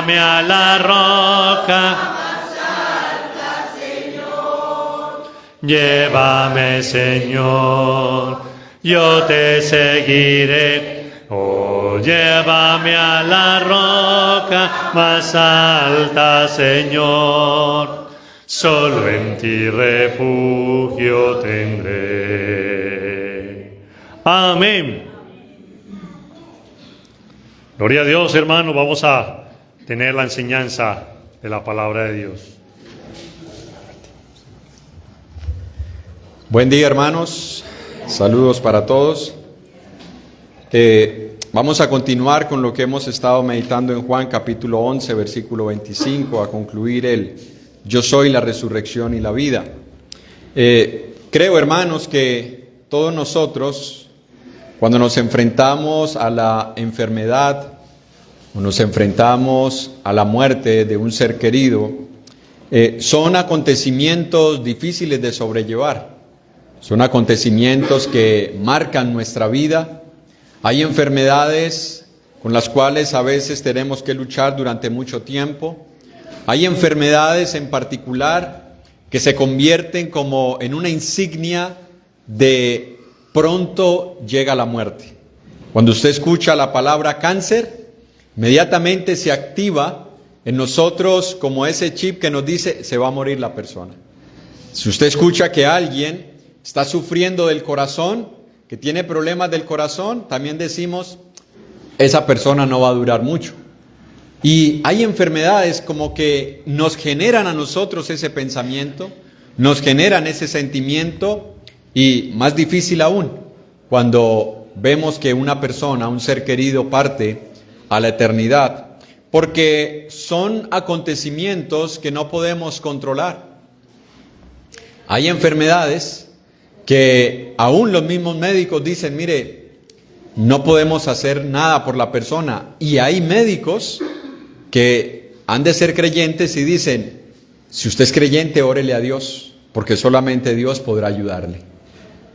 Llévame a la roca. Llévame, Señor, yo te seguiré. Oh, llévame a la roca más alta, Señor. Solo en ti refugio tendré. Amén. Gloria a Dios, hermanos. Vamos a tener la enseñanza de la palabra de Dios. Buen día, hermanos. Saludos para todos. Vamos a continuar con lo que hemos estado meditando en Juan capítulo 11, versículo 25, a concluir el Yo soy la resurrección y la vida. Creo, hermanos, que todos nosotros, cuando nos enfrentamos a la enfermedad o nos enfrentamos a la muerte de un ser querido, son acontecimientos difíciles de sobrellevar. Son acontecimientos que marcan nuestra vida. Hay enfermedades con las cuales a veces tenemos que luchar durante mucho tiempo. Hay enfermedades en particular que se convierten como en una insignia de pronto llega la muerte. Cuando usted escucha la palabra cáncer, inmediatamente se activa en nosotros como ese chip que nos dice se va a morir la persona. Si usted escucha que alguien está sufriendo del corazón, que tiene problemas del corazón, también decimos, esa persona no va a durar mucho. Y hay enfermedades como que nos generan a nosotros ese pensamiento, nos generan ese sentimiento, y más difícil aún, cuando vemos que una persona, un ser querido, parte a la eternidad, porque son acontecimientos que no podemos controlar. Hay enfermedades que aún los mismos médicos dicen, mire, no podemos hacer nada por la persona. Y hay médicos que han de ser creyentes y dicen, si usted es creyente, órele a Dios, porque solamente Dios podrá ayudarle.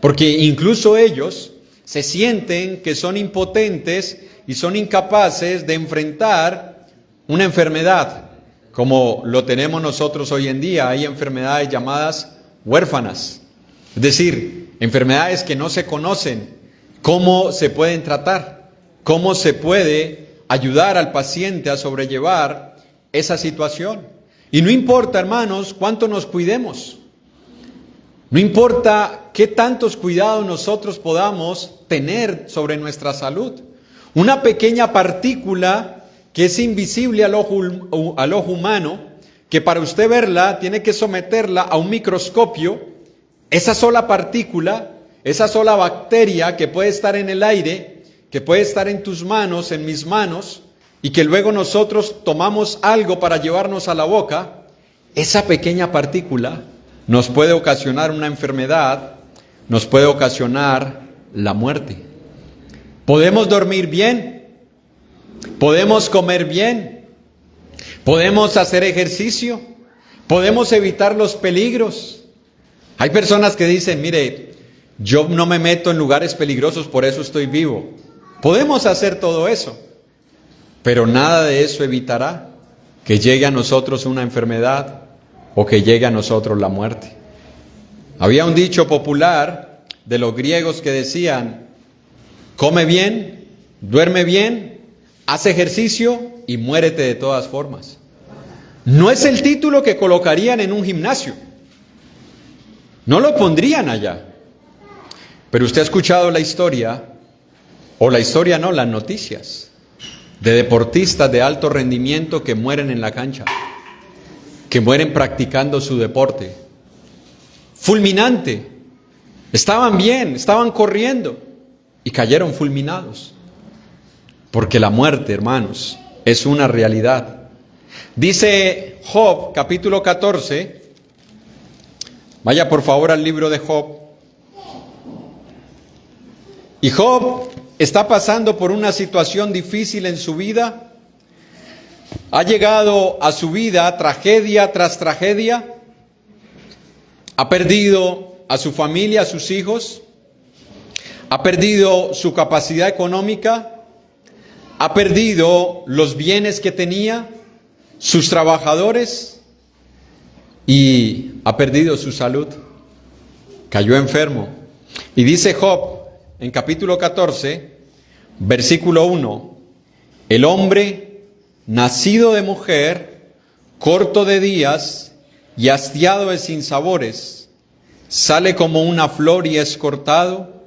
Porque incluso ellos se sienten que son impotentes y son incapaces de enfrentar una enfermedad, como lo tenemos nosotros hoy en día. Hay enfermedades llamadas huérfanas. Es decir, enfermedades que no se conocen, cómo se pueden tratar, cómo se puede ayudar al paciente a sobrellevar esa situación. Y no importa, hermanos, cuánto nos cuidemos, no importa qué tantos cuidados nosotros podamos tener sobre nuestra salud. Una pequeña partícula que es invisible al ojo humano, que para usted verla tiene que someterla a un microscopio. Esa sola partícula, esa sola bacteria que puede estar en el aire, que puede estar en tus manos, en mis manos, y que luego nosotros tomamos algo para llevarnos a la boca, esa pequeña partícula nos puede ocasionar una enfermedad, nos puede ocasionar la muerte. Podemos dormir bien, podemos comer bien, podemos hacer ejercicio, podemos evitar los peligros. Hay personas que dicen, mire, yo no me meto en lugares peligrosos, por eso estoy vivo. Podemos hacer todo eso, pero nada de eso evitará que llegue a nosotros una enfermedad o que llegue a nosotros la muerte. Había un dicho popular de los griegos que decían, come bien, duerme bien, haz ejercicio y muérete de todas formas. No es el título que colocarían en un gimnasio. No lo pondrían allá. Pero usted ha escuchado la historia, o la historia no, las noticias, de deportistas de alto rendimiento que mueren en la cancha, que mueren practicando su deporte. Fulminante. Estaban bien, estaban corriendo y cayeron fulminados. Porque la muerte, hermanos, es una realidad. Dice Job, capítulo 14, vaya por favor al libro de Job. Y Job está pasando por una situación difícil en su vida. Ha llegado a su vida tragedia tras tragedia. Ha perdido a su familia, a sus hijos. Ha perdido su capacidad económica. Ha perdido los bienes que tenía. sus trabajadores y ha perdido su salud. Cayó enfermo. Y dice Job en capítulo 14, versículo 1, el hombre nacido de mujer, corto de días y hastiado de sinsabores, sale como una flor y es cortado,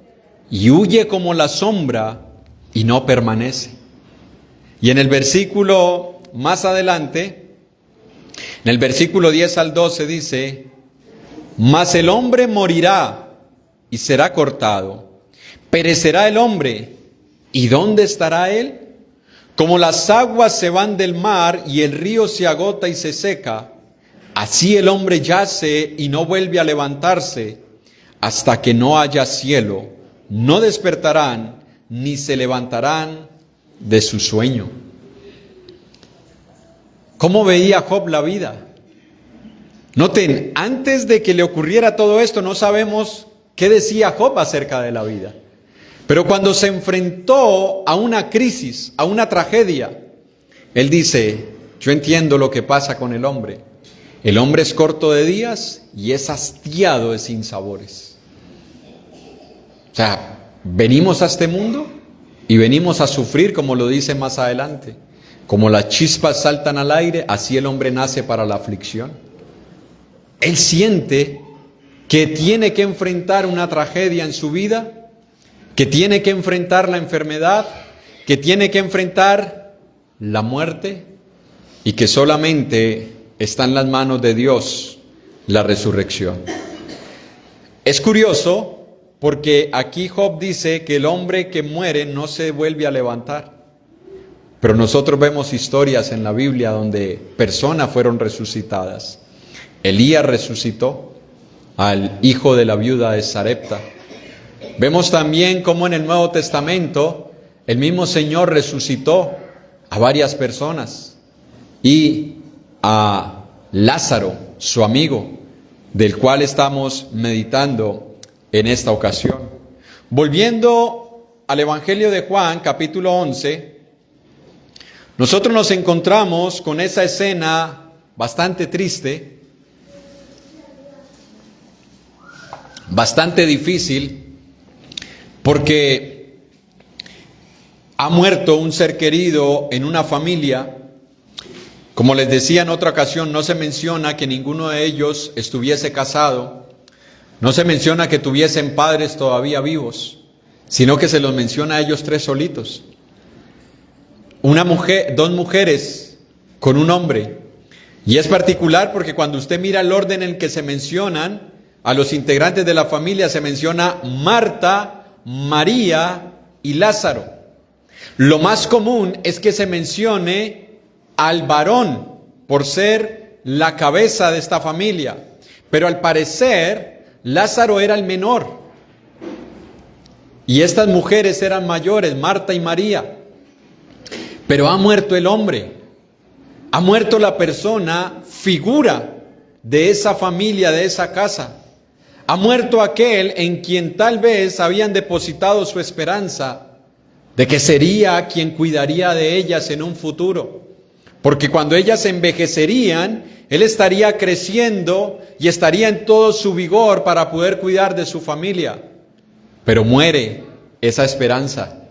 y huye como la sombra y no permanece. Y en el versículo más adelante, en el versículo 10 al 12 dice, mas el hombre morirá y será cortado, perecerá el hombre, ¿y dónde estará él? Como las aguas se van del mar y el río se agota y se seca, así el hombre yace y no vuelve a levantarse, hasta que no haya cielo, no despertarán ni se levantarán de su sueño. ¿Cómo veía Job la vida? Noten, antes de que le ocurriera todo esto, no sabemos qué decía Job acerca de la vida. Pero cuando se enfrentó a una crisis, a una tragedia, él dice, yo entiendo lo que pasa con el hombre. El hombre es corto de días y es hastiado de sinsabores. O sea, venimos a este mundo y venimos a sufrir, como lo dice más adelante. Como las chispas saltan al aire, así el hombre nace para la aflicción. Él siente que tiene que enfrentar una tragedia en su vida, que tiene que enfrentar la enfermedad, que tiene que enfrentar la muerte y que solamente está en las manos de Dios la resurrección. Es curioso porque aquí Job dice que el hombre que muere no se vuelve a levantar. Pero nosotros vemos historias en la Biblia donde personas fueron resucitadas. Elías resucitó al hijo de la viuda de Sarepta. Vemos también cómo en el Nuevo Testamento el mismo Señor resucitó a varias personas y a Lázaro, su amigo, del cual estamos meditando en esta ocasión. Volviendo al Evangelio de Juan, capítulo 11, nosotros nos encontramos con esa escena bastante triste, bastante difícil, porque ha muerto un ser querido en una familia. Como les decía en otra ocasión, no se menciona que ninguno de ellos estuviese casado, no se menciona que tuviesen padres todavía vivos, sino que se los menciona a ellos tres solitos. Una mujer, dos mujeres con un hombre. Y es particular porque cuando usted mira el orden en que se mencionan a los integrantes de la familia, se menciona Marta, María y Lázaro. Lo más común es que se mencione al varón por ser la cabeza de esta familia. Pero al parecer, Lázaro era el menor. Y estas mujeres eran mayores, Marta y María. Pero ha muerto el hombre, ha muerto la persona, figura de esa familia, de esa casa. Ha muerto aquel en quien tal vez habían depositado su esperanza de que sería quien cuidaría de ellas en un futuro. Porque cuando ellas envejecerían, él estaría creciendo y estaría en todo su vigor para poder cuidar de su familia. Pero muere esa esperanza,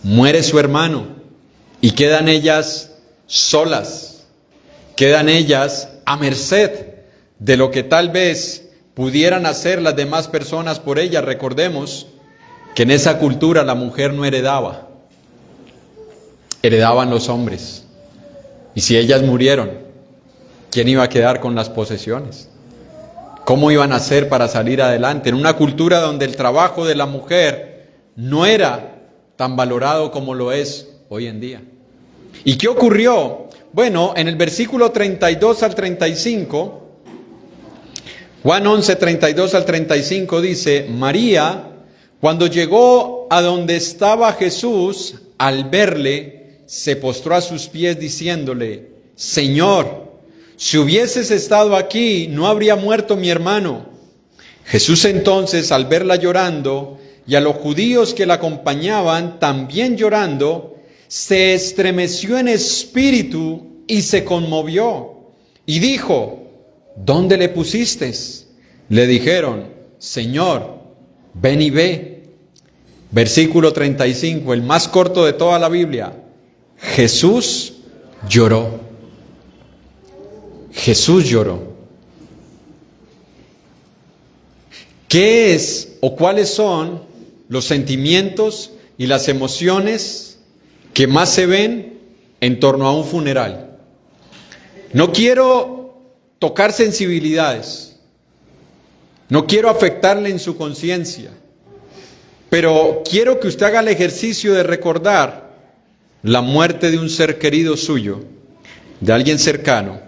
muere su hermano. Y quedan ellas solas, quedan ellas a merced de lo que tal vez pudieran hacer las demás personas por ellas. Recordemos que en esa cultura la mujer no heredaba, heredaban los hombres. Y si ellas murieron, ¿quién iba a quedar con las posesiones? ¿Cómo iban a hacer para salir adelante? En una cultura donde el trabajo de la mujer no era tan valorado como lo es hoy en día. ¿Y qué ocurrió? Bueno, en el versículo 32 al 35, Juan 11, 32 al 35 dice, María, cuando llegó a donde estaba Jesús, al verle, se postró a sus pies diciéndole, Señor, si hubieses estado aquí, no habría muerto mi hermano. Jesús entonces, al verla llorando, y a los judíos que la acompañaban también llorando, se estremeció en espíritu y se conmovió y dijo: ¿dónde le pusiste? Le dijeron: Señor, ven y ve. Versículo 35, el más corto de toda la Biblia. Jesús lloró. Jesús lloró. ¿Qué es o cuáles son los sentimientos y las emociones que más se ven en torno a un funeral? No quiero tocar sensibilidades, no quiero afectarle en su conciencia, pero quiero que usted haga el ejercicio de recordar la muerte de un ser querido suyo, de alguien cercano.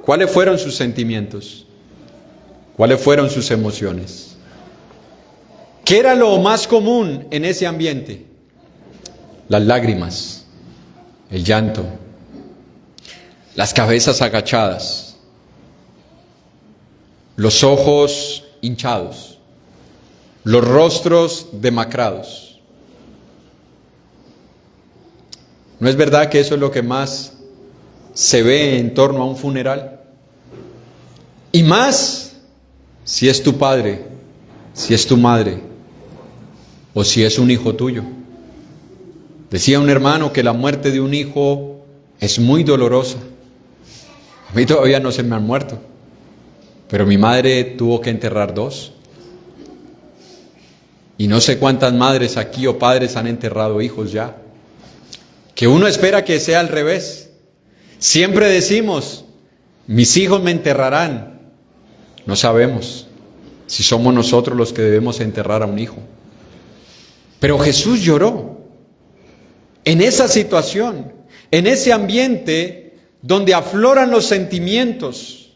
¿Cuáles fueron sus sentimientos? ¿Cuáles fueron sus emociones? ¿Qué era lo más común en ese ambiente? Las lágrimas, el llanto, las cabezas agachadas, los ojos hinchados, los rostros demacrados. ¿No es verdad que eso es lo que más se ve en torno a un funeral? Y más si es tu padre, si es tu madre, o si es un hijo tuyo. Decía un hermano que la muerte de un hijo es muy dolorosa. A mí todavía no se me han muerto, pero mi madre tuvo que enterrar 2. Y no sé cuántas madres aquí o padres han enterrado hijos ya. Que uno espera que sea al revés. Siempre decimos: mis hijos me enterrarán. No sabemos si somos nosotros los que debemos enterrar a un hijo. Pero Jesús lloró en esa situación, en ese ambiente donde afloran los sentimientos,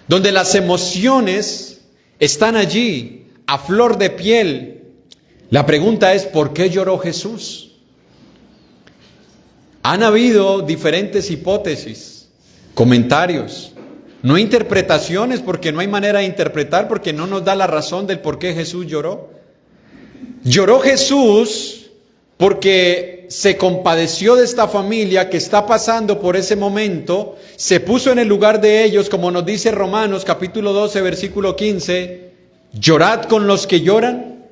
donde las emociones están allí a flor de piel. La pregunta es: ¿por qué lloró Jesús? Han habido diferentes hipótesis, comentarios, no interpretaciones, porque no hay manera de interpretar, porque no nos da la razón del por qué Jesús lloró. Lloró Jesús porque se compadeció de esta familia que está pasando por ese momento, se puso en el lugar de ellos, como nos dice Romanos capítulo 12, versículo 15, llorad con los que lloran.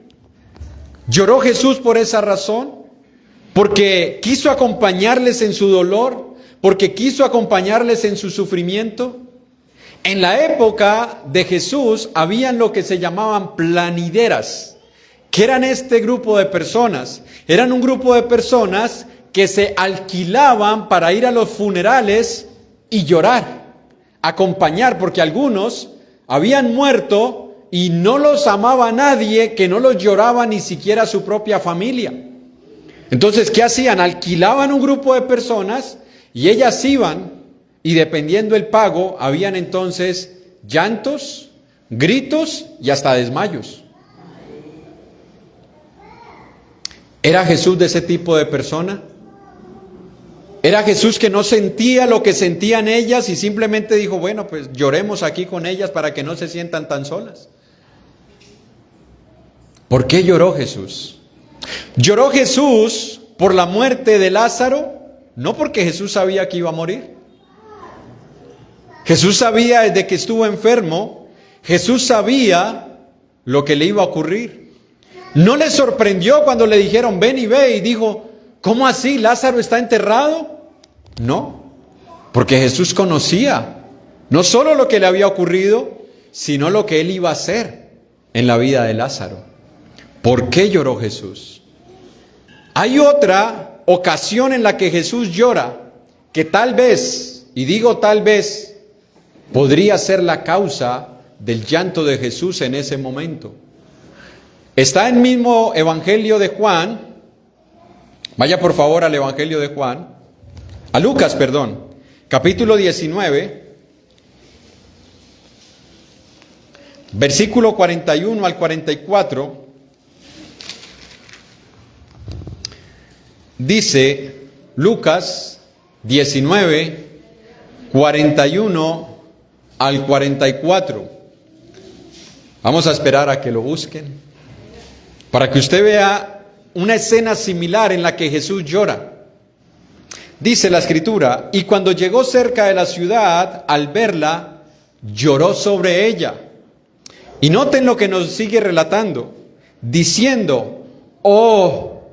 Lloró Jesús por esa razón, porque quiso acompañarles en su dolor, porque quiso acompañarles en su sufrimiento. En la época de Jesús habían lo que se llamaban planideras, que eran este grupo de personas. Eran un grupo de personas que se alquilaban para ir a los funerales y llorar, acompañar, porque algunos habían muerto y no los amaba nadie, que no los lloraba ni siquiera su propia familia. Entonces, ¿qué hacían? Alquilaban un grupo de personas y ellas iban, y dependiendo el pago, habían entonces llantos, gritos y hasta desmayos. ¿Era Jesús de ese tipo de persona? ¿Era Jesús que no sentía lo que sentían ellas y simplemente dijo: bueno, pues lloremos aquí con ellas para que no se sientan tan solas? ¿Por qué lloró Jesús? ¿Lloró Jesús por la muerte de Lázaro? No, porque Jesús sabía que iba a morir. Jesús sabía desde que estuvo enfermo, Jesús sabía lo que le iba a ocurrir. No le sorprendió cuando le dijeron: ven y ve, y dijo: ¿cómo así? ¿Lázaro está enterrado? No, porque Jesús conocía no solo lo que le había ocurrido, sino lo que él iba a hacer en la vida de Lázaro. ¿Por qué lloró Jesús? Hay otra ocasión en la que Jesús llora, que tal vez, y digo tal vez, podría ser la causa del llanto de Jesús en ese momento. Está en el mismo Evangelio de Juan. Vaya por favor al Evangelio de Juan, a Lucas, perdón, capítulo 19, versículo 41 al 44. Dice Lucas 19, 41 al 44. Vamos a esperar a que lo busquen, para que usted vea una escena similar en la que Jesús llora. Dice la Escritura, y cuando llegó cerca de la ciudad, al verla, lloró sobre ella. Y noten lo que nos sigue relatando, diciendo, oh,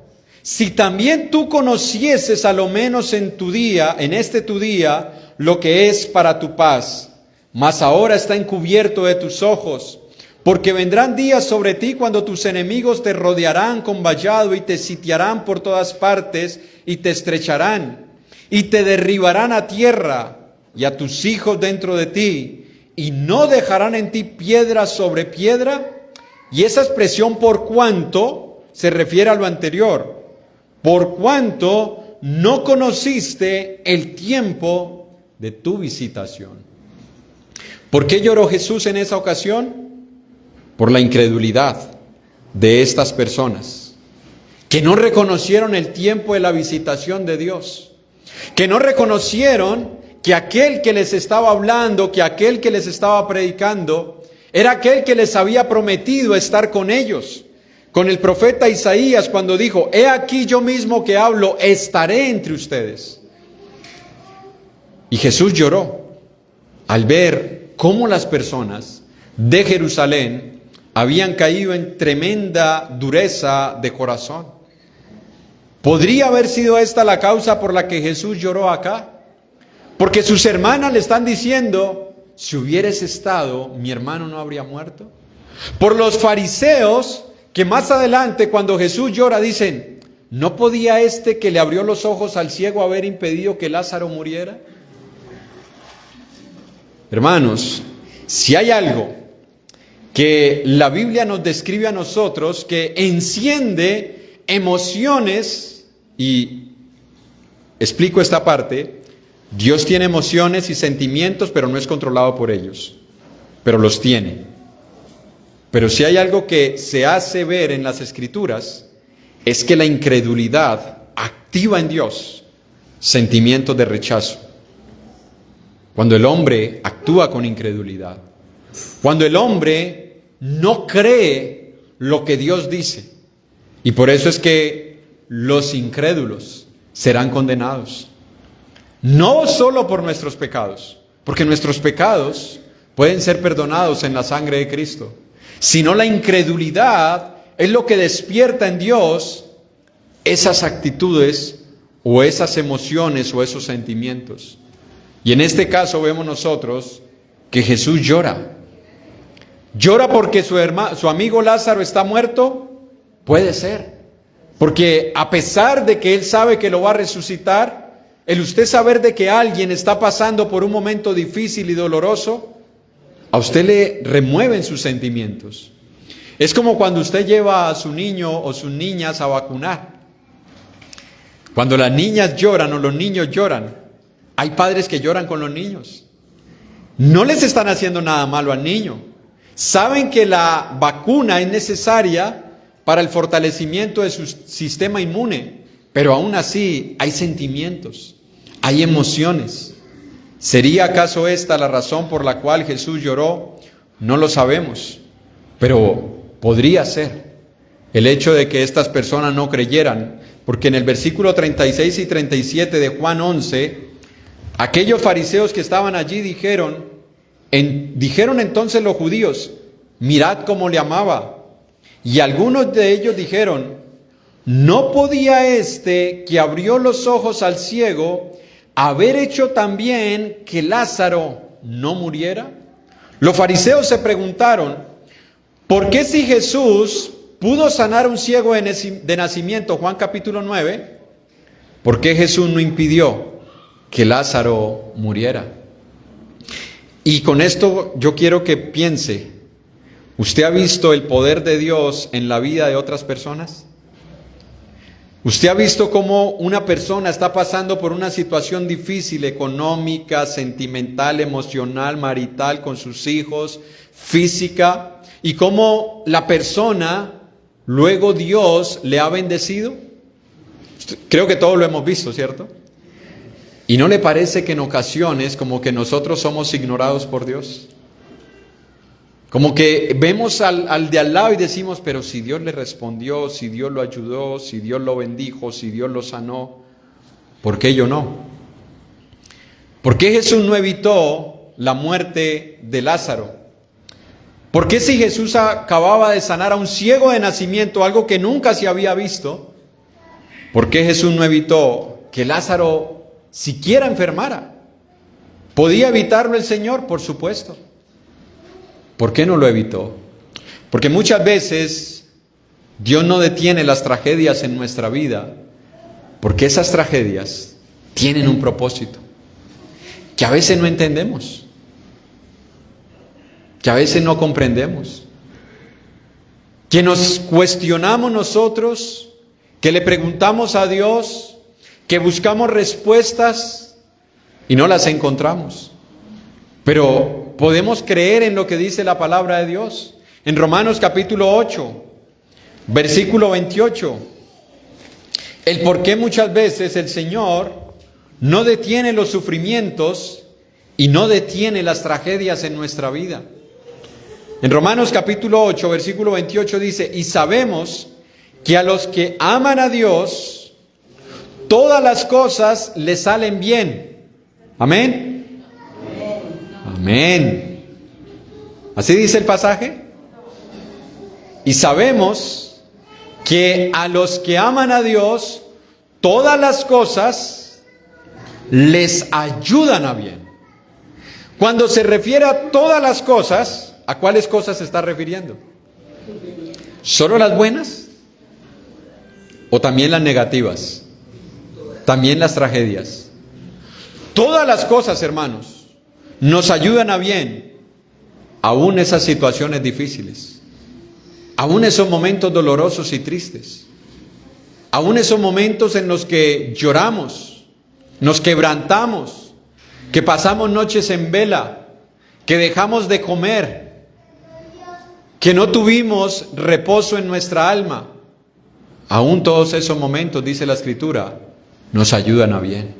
si también tú conocieses a lo menos en tu día, en este tu día, lo que es para tu paz, mas ahora está encubierto de tus ojos, porque vendrán días sobre ti cuando tus enemigos te rodearán con vallado y te sitiarán por todas partes y te estrecharán y te derribarán a tierra y a tus hijos dentro de ti y no dejarán en ti piedra sobre piedra. Y esa expresión por cuanto se refiere a lo anterior, por cuanto no conociste el tiempo de tu visitación. ¿Por qué lloró Jesús en esa ocasión? Por la incredulidad de estas personas, que no reconocieron el tiempo de la visitación de Dios, que no reconocieron que aquel que les estaba hablando, que aquel que les estaba predicando, era aquel que les había prometido estar con ellos. Con el profeta Isaías cuando dijo, he aquí yo mismo que hablo, estaré entre ustedes. Y Jesús lloró al ver cómo las personas de Jerusalén habían caído en tremenda dureza de corazón. ¿Podría haber sido esta la causa por la que Jesús lloró acá? Porque sus hermanas le están diciendo, si hubieras estado, mi hermano no habría muerto. Por los fariseos, que más adelante cuando Jesús llora dicen, ¿no podía este que le abrió los ojos al ciego haber impedido que Lázaro muriera? Hermanos, si hay algo que la Biblia nos describe a nosotros, que enciende emociones, y explico esta parte, Dios tiene emociones y sentimientos, pero no es controlado por ellos, pero los tiene. Pero si hay algo que se hace ver en las Escrituras, es que la incredulidad activa en Dios sentimientos de rechazo. Cuando el hombre actúa con incredulidad, cuando el hombre no cree lo que Dios dice. Y por eso es que los incrédulos serán condenados. No solo por nuestros pecados, porque nuestros pecados pueden ser perdonados en la sangre de Cristo, sino la incredulidad es lo que despierta en Dios esas actitudes o esas emociones o esos sentimientos. Y en este caso vemos nosotros que Jesús llora. ¿Llora porque su amigo Lázaro está muerto? Puede ser. Porque a pesar de que él sabe que lo va a resucitar, el usted saber de que alguien está pasando por un momento difícil y doloroso, a usted le remueven sus sentimientos. Es como cuando usted lleva a su niño o sus niñas a vacunar. Cuando las niñas lloran o los niños lloran, hay padres que lloran con los niños. No les están haciendo nada malo al niño. Saben que la vacuna es necesaria para el fortalecimiento de su sistema inmune, pero aún así hay sentimientos, hay emociones. ¿Sería acaso esta la razón por la cual Jesús lloró? No lo sabemos, pero podría ser el hecho de que estas personas no creyeran, porque en el versículo 36 y 37 de Juan 11, aquellos fariseos que estaban allí dijeron entonces los judíos, mirad cómo le amaba. Y algunos de ellos dijeron, ¿no podía este que abrió los ojos al ciego haber hecho también que Lázaro no muriera? Los fariseos se preguntaron, ¿por qué si Jesús pudo sanar a un ciego de nacimiento, Juan capítulo 9, por qué Jesús no impidió que Lázaro muriera? Y con esto yo quiero que piense, ¿usted ha visto el poder de Dios en la vida de otras personas? ¿Usted ha visto cómo una persona está pasando por una situación difícil, económica, sentimental, emocional, marital, con sus hijos, física, y cómo la persona, luego Dios le ha bendecido? Creo que todos lo hemos visto, ¿cierto? ¿Y no le parece que en ocasiones como que nosotros somos ignorados por Dios? Como que vemos al de al lado y decimos, pero si Dios le respondió, si Dios lo ayudó, si Dios lo bendijo, si Dios lo sanó, ¿por qué yo no? ¿Por qué Jesús no evitó la muerte de Lázaro? ¿Por qué si Jesús acababa de sanar a un ciego de nacimiento, algo que nunca se había visto, por qué Jesús no evitó que Lázaro siquiera enfermara? ¿Podía evitarlo el Señor? Por supuesto. ¿Por qué no lo evitó? Porque muchas veces Dios no detiene las tragedias en nuestra vida, porque esas tragedias tienen un propósito que a veces no entendemos, que a veces no comprendemos, que nos cuestionamos nosotros, que le preguntamos a Dios, que buscamos respuestas y no las encontramos. Pero podemos creer en lo que dice la palabra de Dios. En Romanos capítulo 8, versículo 28, el por qué muchas veces el Señor no detiene los sufrimientos y no detiene las tragedias en nuestra vida. En Romanos capítulo 8, versículo 28 dice, y sabemos que a los que aman a Dios, todas las cosas les salen bien. Amén. Amén. ¿Así dice el pasaje? Y sabemos que a los que aman a Dios, todas las cosas les ayudan a bien. Cuando se refiere a todas las cosas, ¿a cuáles cosas se está refiriendo? ¿Solo las buenas? ¿O también las negativas? ¿También las tragedias? Todas las cosas, hermanos, nos ayudan a bien, aún esas situaciones difíciles, aún esos momentos dolorosos y tristes, aún esos momentos en los que lloramos, nos quebrantamos, que pasamos noches en vela, que dejamos de comer, que no tuvimos reposo en nuestra alma. Aún todos esos momentos, dice la Escritura, nos ayudan a bien.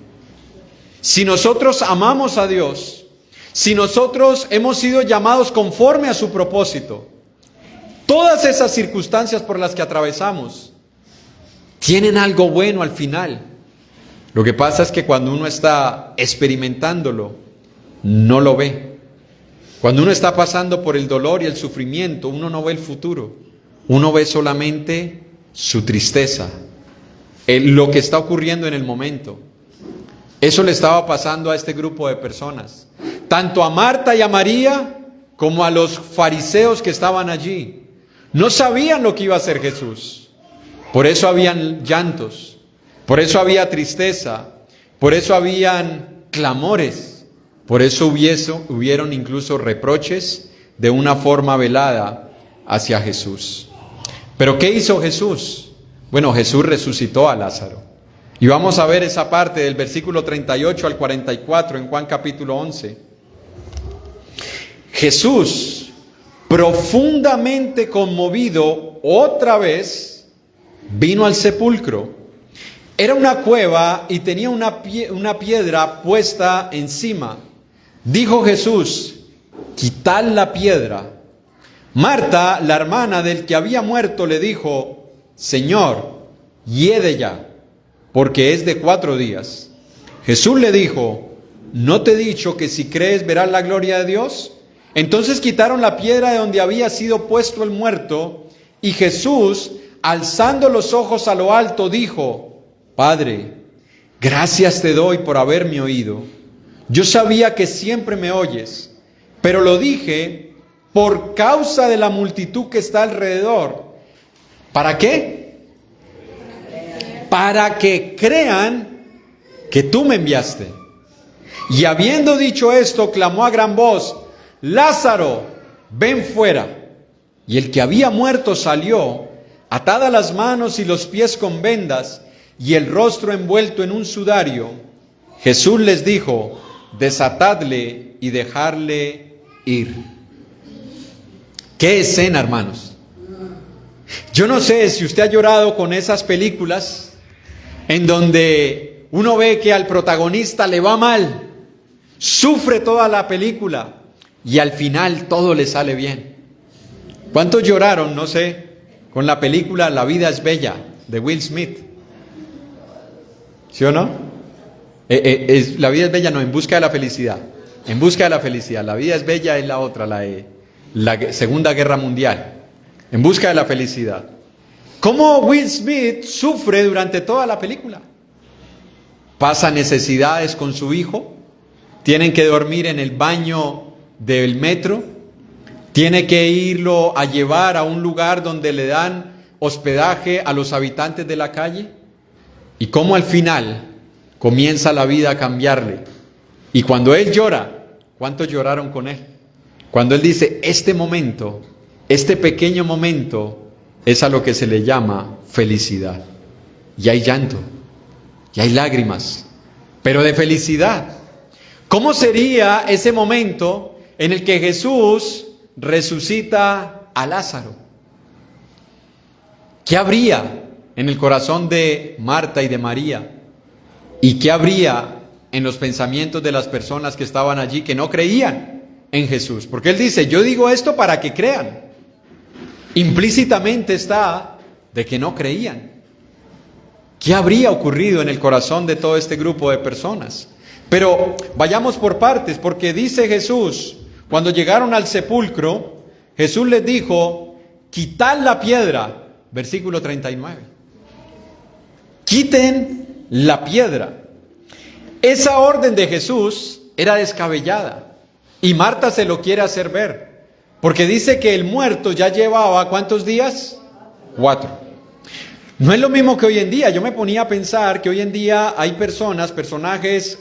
Si nosotros amamos a Dios, si nosotros hemos sido llamados conforme a su propósito, todas esas circunstancias por las que atravesamos tienen algo bueno al final. Lo que pasa es que cuando uno está experimentándolo, no lo ve. Cuando uno está pasando por el dolor y el sufrimiento, uno no ve el futuro. Uno ve solamente su tristeza, lo que está ocurriendo en el momento. Eso le estaba pasando a este grupo de personas, tanto a Marta y a María como a los fariseos que estaban allí. No sabían lo que iba a hacer Jesús. Por eso habían llantos, por eso había tristeza, por eso habían clamores, por eso hubieron incluso reproches de una forma velada hacia Jesús. ¿Pero qué hizo Jesús? Bueno, Jesús resucitó a Lázaro. Y vamos a ver esa parte del versículo 38 al 44 en Juan capítulo 11. Jesús, profundamente conmovido, otra vez vino al sepulcro. Era una cueva y tenía una piedra puesta encima. Dijo Jesús, quitad la piedra. Marta, la hermana del que había muerto, le dijo, Señor, hiede ya, porque es de 4 días. Jesús le dijo, ¿no te he dicho que si crees verás la gloria de Dios? Entonces quitaron la piedra de donde había sido puesto el muerto, y Jesús, alzando los ojos a lo alto, dijo, Padre, gracias te doy por haberme oído. Yo sabía que siempre me oyes, pero lo dije por causa de la multitud que está alrededor. ¿Para qué? Para que crean que tú me enviaste. Y habiendo dicho esto, clamó a gran voz, Lázaro, ven fuera. Y el que había muerto salió, atadas las manos y los pies con vendas, y el rostro envuelto en un sudario. Jesús les dijo, desatadle y dejarle ir. ¿Qué escena, hermanos? Yo no sé si usted ha llorado con esas películas en donde uno ve que al protagonista le va mal, sufre toda la película y al final todo le sale bien. ¿Cuántos lloraron, no sé, con la película La vida es bella de Will Smith? ¿Sí o no? La vida es bella, no, En busca de la felicidad. En busca de la felicidad. La vida es bella es la otra, la de la Segunda Guerra Mundial. En busca de la felicidad. ¿Cómo Will Smith sufre durante toda la película? Pasa necesidades con su hijo, tienen que dormir en el baño del metro, tiene que irlo a llevar a un lugar donde le dan hospedaje a los habitantes de la calle, y cómo al final comienza la vida a cambiarle. Y cuando él llora, ¿cuántos lloraron con él? Cuando él dice, este momento, este pequeño momento, es a lo que se le llama felicidad. Y hay llanto, y hay lágrimas, pero de felicidad. ¿Cómo sería ese momento en el que Jesús resucita a Lázaro? ¿Qué habría en el corazón de Marta y de María? ¿Y qué habría en los pensamientos de las personas que estaban allí que no creían en Jesús? Porque Él dice, yo digo esto para que crean. Implícitamente está de que no creían. ¿Qué habría ocurrido en el corazón de todo este grupo de personas? Pero vayamos por partes, porque dice Jesús, cuando llegaron al sepulcro, Jesús les dijo, quitad la piedra, versículo 39. Quiten la piedra. Esa orden de Jesús era descabellada, y Marta se lo quiere hacer ver. Porque dice que el muerto ya llevaba, ¿cuántos días? 4. No es lo mismo que hoy en día. Yo me ponía a pensar que hoy en día hay personajes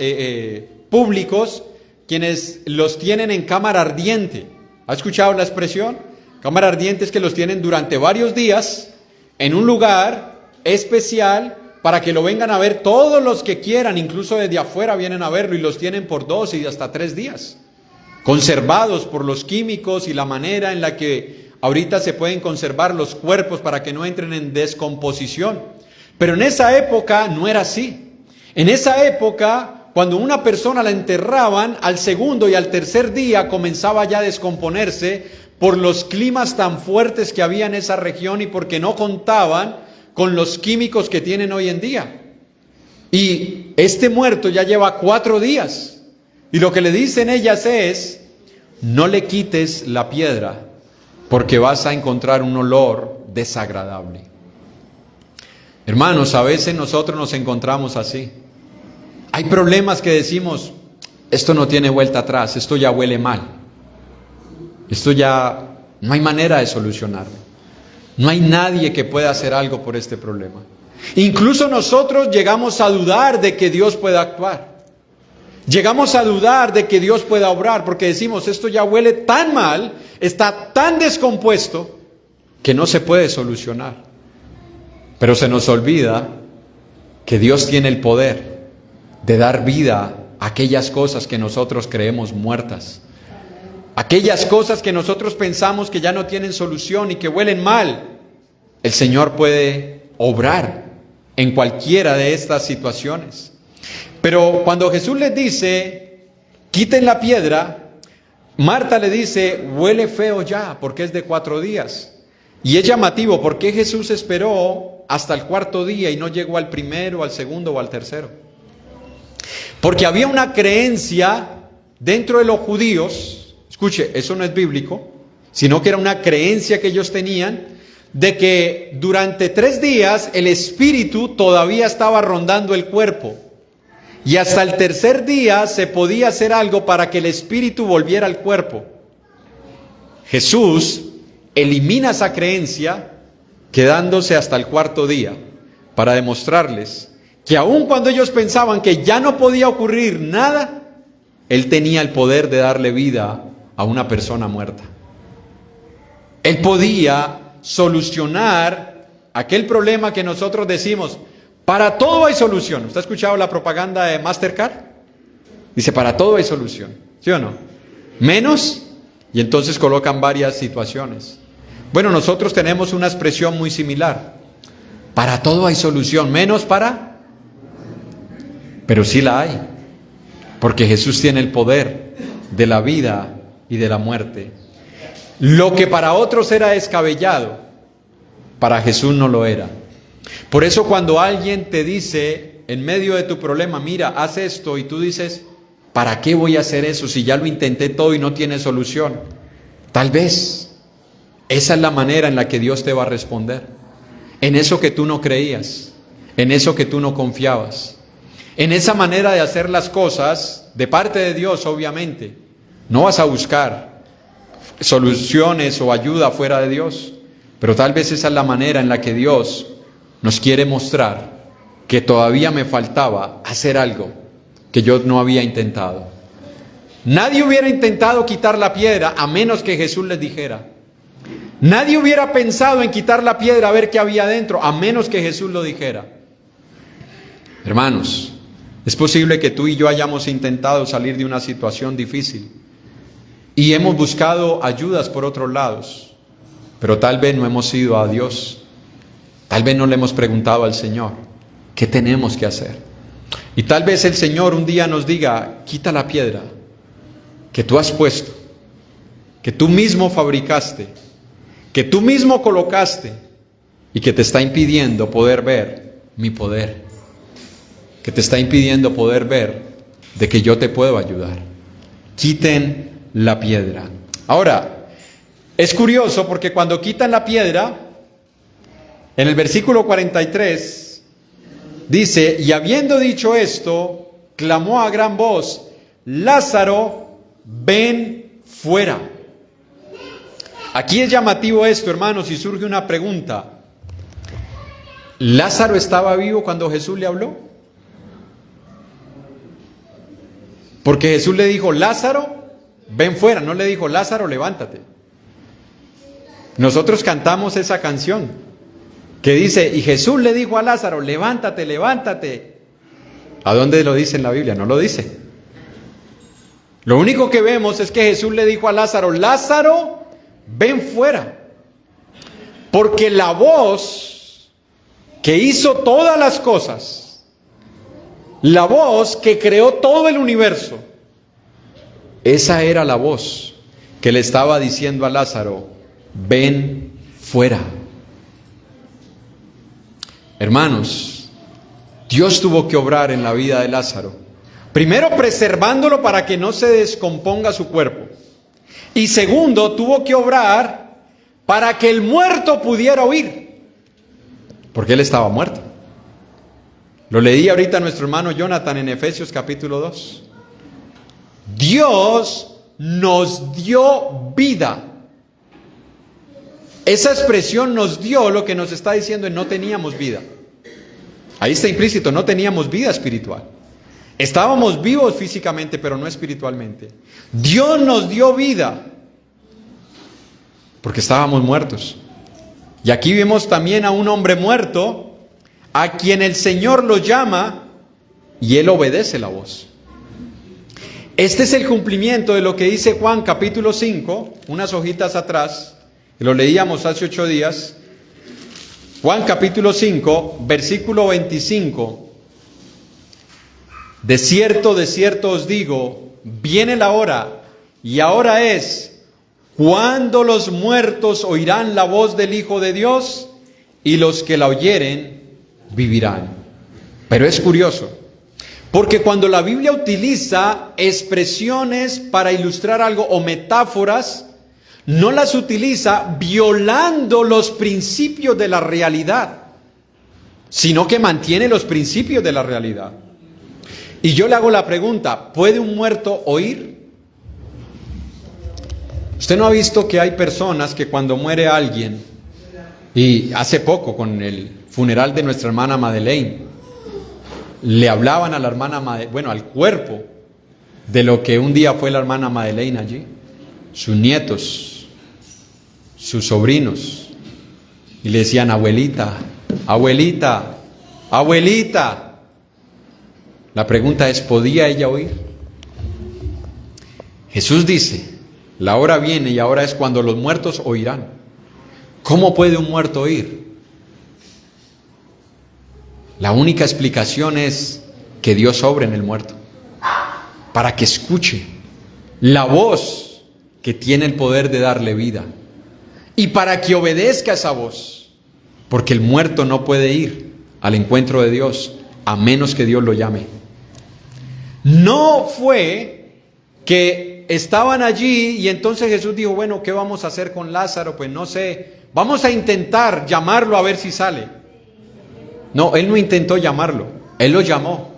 públicos, quienes los tienen en cámara ardiente. ¿Ha escuchado la expresión? Cámara ardiente es que los tienen durante varios días en un lugar especial para que lo vengan a ver todos los que quieran, incluso desde afuera vienen a verlo, y los tienen por 2 y hasta 3 días. Conservados por los químicos y la manera en la que ahorita se pueden conservar los cuerpos para que no entren en descomposición. Pero en esa época no era así. En esa época, cuando una persona la enterraban, al segundo y al tercer día comenzaba ya a descomponerse por los climas tan fuertes que había en esa región y porque no contaban con los químicos que tienen hoy en día. Y este muerto ya lleva 4 días. Y lo que le dicen ellas es, no le quites la piedra, porque vas a encontrar un olor desagradable. Hermanos, a veces nosotros nos encontramos así. Hay problemas que decimos, esto no tiene vuelta atrás, esto ya huele mal. Esto ya no hay manera de solucionarlo. No hay nadie que pueda hacer algo por este problema. Incluso nosotros llegamos a dudar de que Dios pueda actuar. Llegamos a dudar de que Dios pueda obrar, porque decimos, esto ya huele tan mal, está tan descompuesto, que no se puede solucionar. Pero se nos olvida que Dios tiene el poder de dar vida a aquellas cosas que nosotros creemos muertas. Aquellas cosas que nosotros pensamos que ya no tienen solución y que huelen mal. El Señor puede obrar en cualquiera de estas situaciones. Pero cuando Jesús les dice, quiten la piedra, Marta le dice, huele feo ya, porque es de 4 días. Y es llamativo, ¿por qué Jesús esperó hasta el 4.º día y no llegó al primero, al segundo o al tercero? Porque había una creencia dentro de los judíos, escuche, eso no es bíblico, sino que era una creencia que ellos tenían, de que durante 3 días el espíritu todavía estaba rondando el cuerpo. Y hasta el tercer día se podía hacer algo para que el espíritu volviera al cuerpo. Jesús elimina esa creencia, quedándose hasta el 4.º día, para demostrarles que aun cuando ellos pensaban que ya no podía ocurrir nada, Él tenía el poder de darle vida a una persona muerta. Él podía solucionar aquel problema que nosotros decimos, para todo hay solución. ¿Usted ha escuchado la propaganda de Mastercard? Dice, para todo hay solución. ¿Sí o no? Menos, y entonces colocan varias situaciones. Bueno, nosotros tenemos una expresión muy similar. Para todo hay solución, menos para... Pero sí la hay. Porque Jesús tiene el poder de la vida y de la muerte. Lo que para otros era descabellado, para Jesús no lo era. Por eso cuando alguien te dice, en medio de tu problema, mira, haz esto, y tú dices, ¿para qué voy a hacer eso si ya lo intenté todo y no tiene solución? Tal vez esa es la manera en la que Dios te va a responder. En eso que tú no creías, en eso que tú no confiabas, en esa manera de hacer las cosas de parte de Dios, obviamente. No vas a buscar soluciones o ayuda fuera de Dios, pero tal vez esa es la manera en la que Dios nos quiere mostrar que todavía me faltaba hacer algo que yo no había intentado. Nadie hubiera intentado quitar la piedra a menos que Jesús les dijera. Nadie hubiera pensado en quitar la piedra a ver qué había dentro, a menos que Jesús lo dijera. Hermanos, es posible que tú y yo hayamos intentado salir de una situación difícil y hemos buscado ayudas por otros lados, pero tal vez no hemos ido a Dios, tal vez no le hemos preguntado al Señor, ¿qué tenemos que hacer? Y tal vez el Señor un día nos diga, quita la piedra que tú has puesto, que tú mismo fabricaste, que tú mismo colocaste y que te está impidiendo poder ver mi poder, que te está impidiendo poder ver de que yo te puedo ayudar. Quiten la piedra. Ahora, es curioso porque cuando quitan la piedra, en el versículo 43, dice, y habiendo dicho esto, clamó a gran voz, Lázaro, ven fuera. Aquí es llamativo esto, hermanos, y surge una pregunta. ¿Lázaro estaba vivo cuando Jesús le habló? Porque Jesús le dijo, Lázaro, ven fuera. No le dijo, Lázaro, levántate. Nosotros cantamos esa canción que dice, y Jesús le dijo a Lázaro, levántate, levántate. ¿A dónde lo dice en la Biblia? No lo dice. Lo único que vemos es que Jesús le dijo a Lázaro, Lázaro, ven fuera. Porque la voz que hizo todas las cosas, la voz que creó todo el universo, esa era la voz que le estaba diciendo a Lázaro, ven fuera. Hermanos, Dios tuvo que obrar en la vida de Lázaro. Primero, preservándolo para que no se descomponga su cuerpo. Y segundo, tuvo que obrar para que el muerto pudiera oír. Porque él estaba muerto. Lo leí ahorita a nuestro hermano Jonathan en Efesios capítulo 2. Dios nos dio vida. Esa expresión nos dio lo que nos está diciendo en no teníamos vida. Ahí está implícito, no teníamos vida espiritual. Estábamos vivos físicamente, pero no espiritualmente. Dios nos dio vida porque estábamos muertos. Y aquí vemos también a un hombre muerto a quien el Señor lo llama y él obedece la voz. Este es el cumplimiento de lo que dice Juan capítulo 5, unas hojitas atrás, que lo leíamos hace 8 días. Juan capítulo 5, versículo 25. De cierto os digo, viene la hora, y ahora es, cuando los muertos oirán la voz del Hijo de Dios, y los que la oyeren vivirán. Pero es curioso, porque cuando la Biblia utiliza expresiones para ilustrar algo o metáforas, no las utiliza violando los principios de la realidad, sino que mantiene los principios de la realidad. Y yo le hago la pregunta, ¿puede un muerto oír? ¿Usted no ha visto que hay personas que cuando muere alguien, y hace poco con el funeral de nuestra hermana Madeleine, le hablaban a la hermana Madeleine, al cuerpo de lo que un día fue la hermana Madeleine allí, sus nietos, sus sobrinos, y le decían, abuelita, abuelita, abuelita. La pregunta es, ¿podía ella oír? Jesús dice, la hora viene y ahora es cuando los muertos oirán. ¿Cómo puede un muerto oír? La única explicación es que Dios obre en el muerto, para que escuche la voz que tiene el poder de darle vida, y para que obedezca esa voz, porque el muerto no puede ir al encuentro de Dios, a menos que Dios lo llame. No fue que estaban allí y entonces Jesús dijo, bueno, ¿qué vamos a hacer con Lázaro? Pues no sé, vamos a intentar llamarlo a ver si sale. No, Él no intentó llamarlo, Él lo llamó.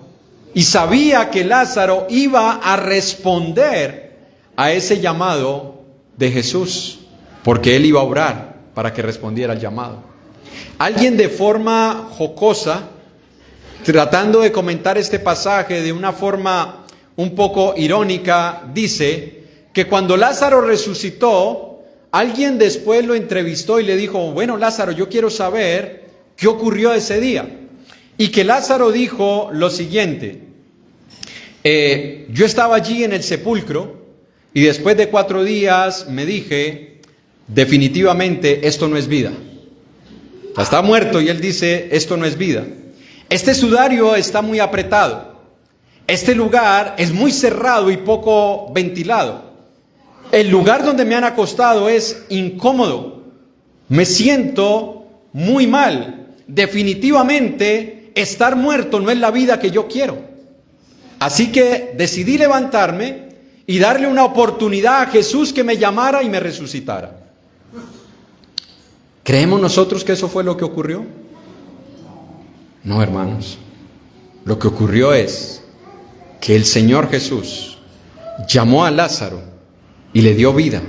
Y sabía que Lázaro iba a responder a ese llamado de Jesús, porque Él iba a orar para que respondiera al llamado. Alguien de forma jocosa, tratando de comentar este pasaje de una forma un poco irónica, dice que cuando Lázaro resucitó, alguien después lo entrevistó y le dijo, bueno, Lázaro, yo quiero saber qué ocurrió ese día. Y que Lázaro dijo lo siguiente, yo estaba allí en el sepulcro y después de 4 días me dije, definitivamente esto no es vida. Está muerto y él dice, esto no es vida. Este sudario está muy apretado. Este lugar es muy cerrado y poco ventilado. El lugar donde me han acostado es incómodo. Me siento muy mal. Definitivamente, estar muerto no es la vida que yo quiero. Así que decidí levantarme y darle una oportunidad a Jesús que me llamara y me resucitara. ¿Creemos nosotros que eso fue lo que ocurrió? No, hermanos. Lo que ocurrió es que el Señor Jesús llamó a Lázaro y le dio vida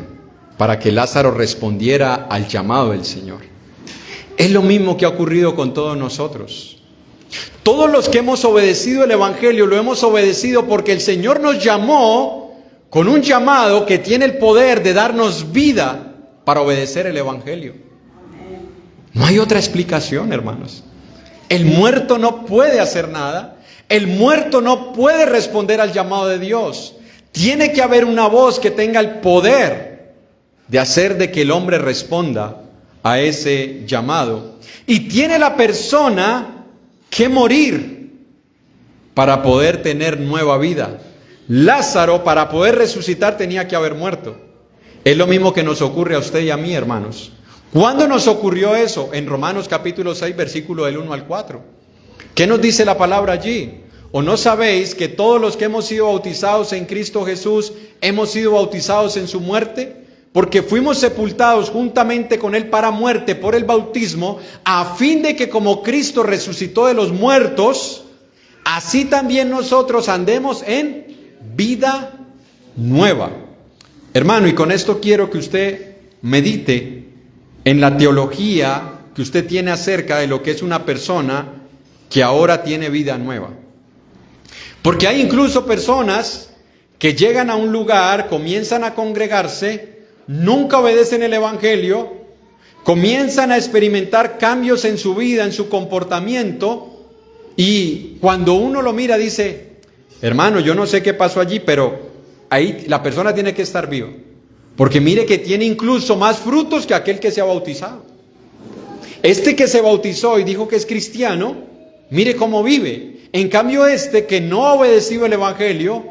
para que Lázaro respondiera al llamado del Señor. Es lo mismo que ha ocurrido con todos nosotros. Todos los que hemos obedecido el Evangelio lo hemos obedecido porque el Señor nos llamó con un llamado que tiene el poder de darnos vida para obedecer el Evangelio. No hay otra explicación, hermanos. El muerto no puede hacer nada. El muerto no puede responder al llamado de Dios. Tiene que haber una voz que tenga el poder de hacer de que el hombre responda a ese llamado. Y tiene la persona que morir para poder tener nueva vida. Lázaro, para poder resucitar, tenía que haber muerto. Es lo mismo que nos ocurre a usted y a mí, hermanos. ¿Cuándo nos ocurrió eso? En Romanos capítulo 6, versículo del 1 al 4. ¿Qué nos dice la palabra allí? ¿O no sabéis que todos los que hemos sido bautizados en Cristo Jesús hemos sido bautizados en su muerte? Porque fuimos sepultados juntamente con Él para muerte por el bautismo, a fin de que como Cristo resucitó de los muertos, así también nosotros andemos en vida nueva. Hermano, y con esto quiero que usted medite en la teología que usted tiene acerca de lo que es una persona que ahora tiene vida nueva. Porque hay incluso personas que llegan a un lugar, comienzan a congregarse, nunca obedecen el Evangelio, comienzan a experimentar cambios en su vida, en su comportamiento, y cuando uno lo mira dice, hermano, yo no sé qué pasó allí, pero ahí la persona tiene que estar viva. Porque mire que tiene incluso más frutos que aquel que se ha bautizado. Este que se bautizó y dijo que es cristiano, mire cómo vive. En cambio este que no ha obedecido el Evangelio,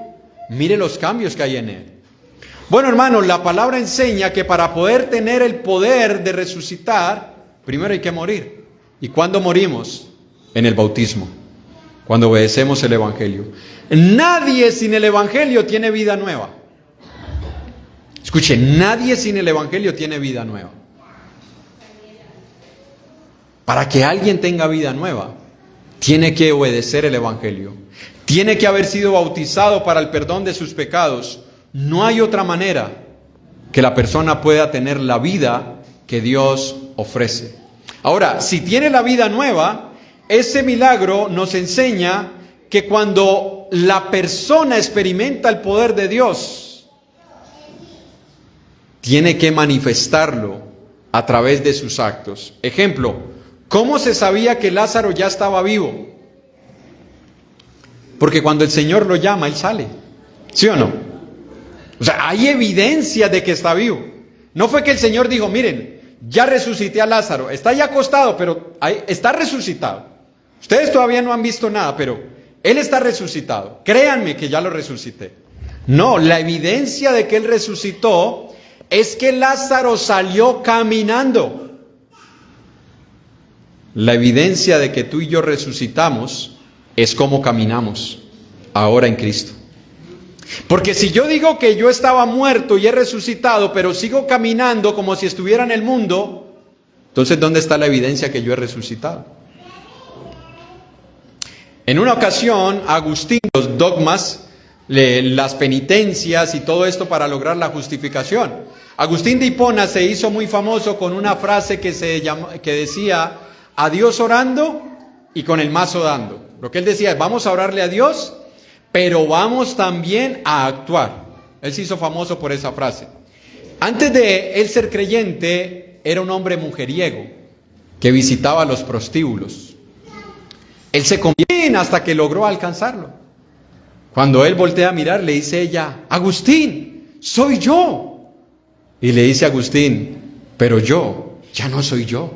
mire los cambios que hay en él. Bueno, hermanos, la palabra enseña que para poder tener el poder de resucitar, primero hay que morir. ¿Y cuándo morimos? En el bautismo, cuando obedecemos el Evangelio. Nadie sin el Evangelio tiene vida nueva. Escuche, nadie sin el Evangelio tiene vida nueva. Para que alguien tenga vida nueva, tiene que obedecer el Evangelio. Tiene que haber sido bautizado para el perdón de sus pecados. No hay otra manera que la persona pueda tener la vida que Dios ofrece. Ahora, si tiene la vida nueva, ese milagro nos enseña que cuando la persona experimenta el poder de Dios, tiene que manifestarlo a través de sus actos. Ejemplo, ¿cómo se sabía que Lázaro ya estaba vivo? Porque cuando el Señor lo llama, Él sale. ¿Sí o no? O sea, hay evidencia de que está vivo. No fue que el Señor dijo, miren, ya resucité a Lázaro. Está ya acostado, pero está resucitado. Ustedes todavía no han visto nada, pero Él está resucitado. Créanme que ya lo resucité. No, la evidencia de que Él resucitó es que Lázaro salió caminando. La evidencia de que tú y yo resucitamos es cómo caminamos ahora en Cristo. Porque si yo digo que yo estaba muerto y he resucitado, pero sigo caminando como si estuviera en el mundo, entonces ¿dónde está la evidencia que yo he resucitado? En una ocasión, Agustín, los dogmas, las penitencias y todo esto para lograr la justificación. Agustín de Hipona se hizo muy famoso con una frase que decía, a Dios orando y con el mazo dando. Lo que él decía es, vamos a orarle a Dios, pero vamos también a actuar. Él se hizo famoso por esa frase. Antes de él ser creyente, era un hombre mujeriego que visitaba los prostíbulos. Él se convirtió hasta que logró alcanzarlo. Cuando él voltea a mirar, le dice ella, Agustín, soy yo. Y le dice Agustín, pero yo ya no soy yo.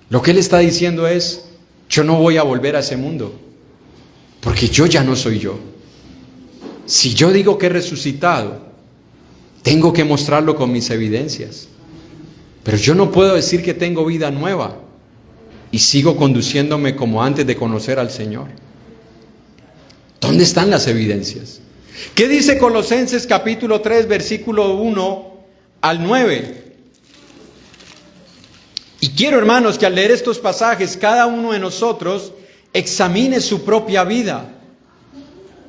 Lo que él está diciendo es, yo no voy a volver a ese mundo, porque yo ya no soy yo. Si yo digo que he resucitado, tengo que mostrarlo con mis evidencias. Pero yo no puedo decir que tengo vida nueva y sigo conduciéndome como antes de conocer al Señor. ¿Dónde están las evidencias? ¿Qué dice Colosenses capítulo 3, versículo 1 al 9? Y quiero, hermanos, que al leer estos pasajes, cada uno de nosotros examine su propia vida.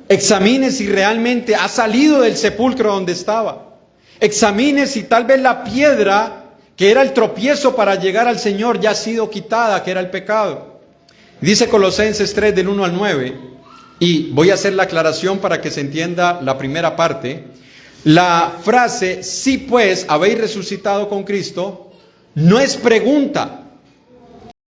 Examine si realmente ha salido del sepulcro donde estaba. Examine si tal vez la piedra que era el tropiezo para llegar al Señor ya ha sido quitada, que era el pecado. Dice Colosenses 3 del 1 al 9, y voy a hacer la aclaración para que se entienda la primera parte. La frase, si pues habéis resucitado con Cristo, no es pregunta,